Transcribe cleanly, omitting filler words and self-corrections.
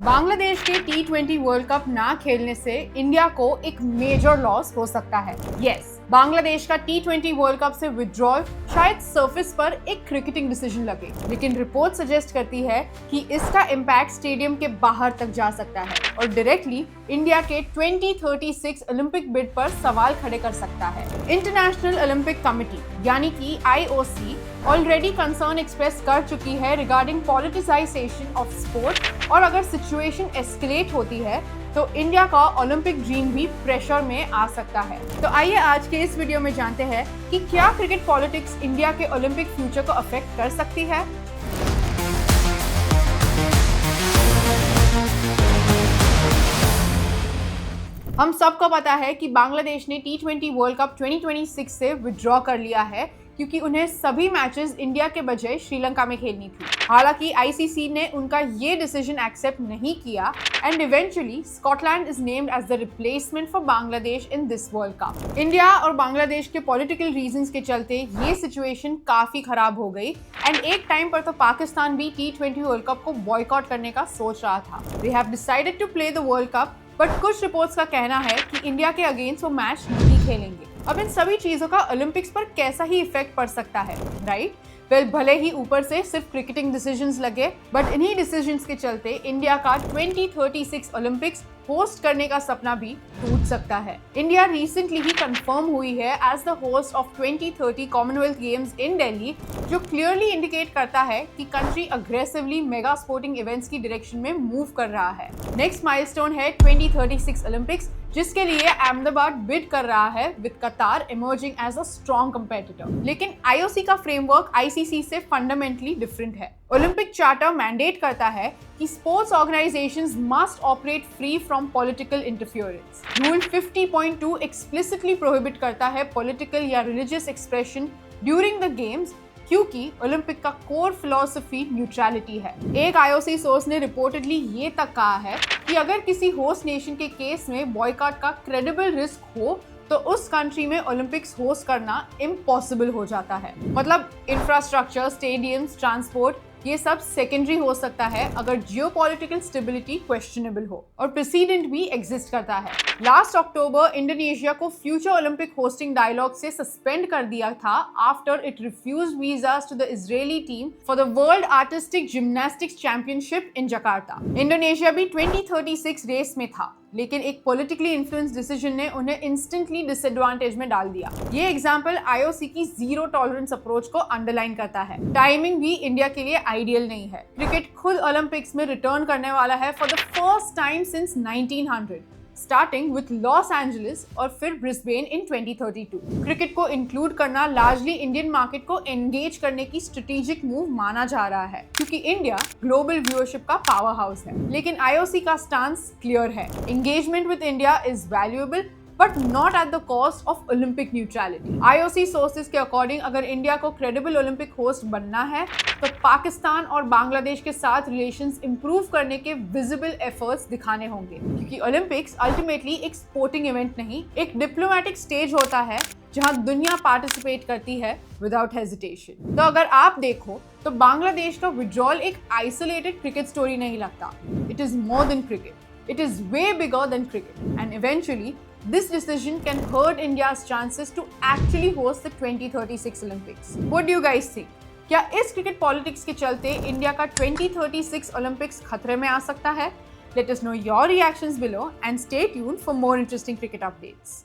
बांग्लादेश के T20 world cup ना खेलने से इंडिया को एक मेजर लॉस हो सकता है। यस, बांग्लादेश का T20 वर्ल्ड कप से विड्रॉल शायद सरफेस पर एक क्रिकेटिंग डिसीजन लगे, लेकिन रिपोर्ट सजेस्ट करती है कि इसका इम्पैक्ट स्टेडियम के बाहर तक जा सकता है और डायरेक्टली इंडिया के 2036 ओलंपिक बिड पर सवाल खड़े कर सकता है। इंटरनेशनल ओलंपिक कमेटी यानी कि IOC ऑलरेडी कंसर्न एक्सप्रेस कर चुकी है रिगार्डिंग पॉलिटिसाइजेशन ऑफ स्पोर्ट, और अगर सिचुएशन एस्केलेट होती है तो इंडिया का ओलंपिक ड्रीम भी प्रेशर में आ सकता है। तो आइए आज के इस वीडियो में जानते हैं कि क्या क्रिकेट पॉलिटिक्स इंडिया के ओलंपिक फ्यूचर को अफेक्ट कर सकती है। हम सबको पता है कि बांग्लादेश ने T20 वर्ल्ड कप 2026 से विड्रॉ कर लिया है क्योंकि उन्हें सभी मैचेस इंडिया के बजाय श्रीलंका में खेलनी थी। हालांकि ICC ने उनका ये डिसीजन एक्सेप्ट नहीं किया and eventually Scotland is named as the replacement for Bangladesh in this World Cup. India और बांग्लादेश के पॉलिटिकल रीजंस के चलते ये सिचुएशन काफी खराब हो गई एंड एक टाइम पर तो पाकिस्तान भी T20 वर्ल्ड कप को बॉयकॉट करने का सोच रहा था। They have decided to play the World Cup, but कुछ रिपोर्ट्स का कहना है कि इंडिया के अगेंस्ट वो मैच नहीं खेलेंगे। अब इन सभी चीजों का ओलंपिक्स पर कैसा ही इफेक्ट पड़ सकता है, राइट? भले ही ऊपर से सिर्फ क्रिकेटिंग डिसीजंस लगे, बट इन्हीं डिसीजंस के चलते इंडिया का 2036 ओलंपिक्स होस्ट करने का सपना भी टूट सकता है। इंडिया रिसेंटली ही कंफर्म हुई है as the host of 2030 commonwealth games in Delhi, जो क्लियरली इंडिकेट करता है कि country aggressively mega sporting events की डायरेक्शन में मूव कर रहा है। नेक्स्ट माइलस्टोन है 2036 ओलंपिक्स, जिसके लिए अहमदाबाद बिड कर रहा है with Qatar emerging as a strong competitor. लेकिन IOC का फ्रेमवर्क ICC से फंडामेंटली डिफरेंट है। ओलंपिक चार्टर मैंडेट करता है कि sports organisations must operate free from political interference. Rule 50.2 explicitly prohibit करता है पॉलिटिकल या religious expression during the games, क्योंकि ओलंपिक का कोर फिलॉसफी न्यूट्रलिटी है। एक IOC सोर्स ने रिपोर्टेडली ये तक कहा है कि अगर किसी होस्ट नेशन के केस में बॉयकॉट का क्रेडिबल रिस्क हो तो उस कंट्री में ओलंपिक्स होस्ट करना इम्पॉसिबल हो जाता है। मतलब इंफ्रास्ट्रक्चर, स्टेडियम्स, ट्रांसपोर्ट, ये सब सेकेंडरी हो सकता है अगर जियोपॉलिटिकल स्टेबिलिटी क्वेश्चनेबल हो, और प्रेसिडेंट भी एग्जिस्ट करता है। लास्ट अक्टूबर इंडोनेशिया को फ्यूचर ओलंपिक होस्टिंग डायलॉग से सस्पेंड कर दिया था after it refused visas to the Israeli team for the world artistic gymnastics championship in Jakarta. Indonesia भी 2036 रेस में था, लेकिन एक पॉलिटिकली इन्फ्लुएंस डिसीजन ने उन्हें इंस्टेंटली डिसएडवांटेज में डाल दिया। ये एग्जांपल IOC की जीरो टॉलरेंस अप्रोच को अंडरलाइन करता है। टाइमिंग भी इंडिया के लिए आइडियल नहीं है। क्रिकेट खुद ओलंपिक्स में रिटर्न करने वाला है for the first time since 1900, starting with Los Angeles और फिर ब्रिस्बेन इन 2032। क्रिकेट को इंक्लूड करना लार्जली इंडियन मार्केट को एंगेज करने की स्ट्रेटेजिक मूव माना जा रहा है, क्योंकि इंडिया ग्लोबल व्यूअरशिप का पावर हाउस है। लेकिन IOC का स्टांस क्लियर है, engagement with India is valuable but not at the cost of Olympic neutrality. IOC sources के अकॉर्डिंग अगर इंडिया को क्रेडिबल ओलंपिक होस्ट बनना है तो पाकिस्तान और बांग्लादेश के साथ रिलेशंस इंप्रूव करने के विजिबल एफर्ट्स दिखाने होंगे, क्योंकि ओलंपिक्स अल्टीमेटली एक स्पोर्टिंग इवेंट नहीं, एक डिप्लोमेटिक स्टेज होता है जहां दुनिया पार्टिसिपेट करती है विदाउट हेजिटेशन। तो अगर आप देखो तो बांग्लादेश का विड्रॉल एक आइसोलेटेड क्रिकेट स्टोरी नहीं लगता। It is more than cricket, it is way bigger than cricket, and eventually this decision can hurt India's chances to actually host the 2036 Olympics. What do you guys think? क्या इस cricket politics के चलते India का 2036 Olympics खतरे में आ सकता है? Let us know your reactions below and stay tuned for more interesting cricket updates.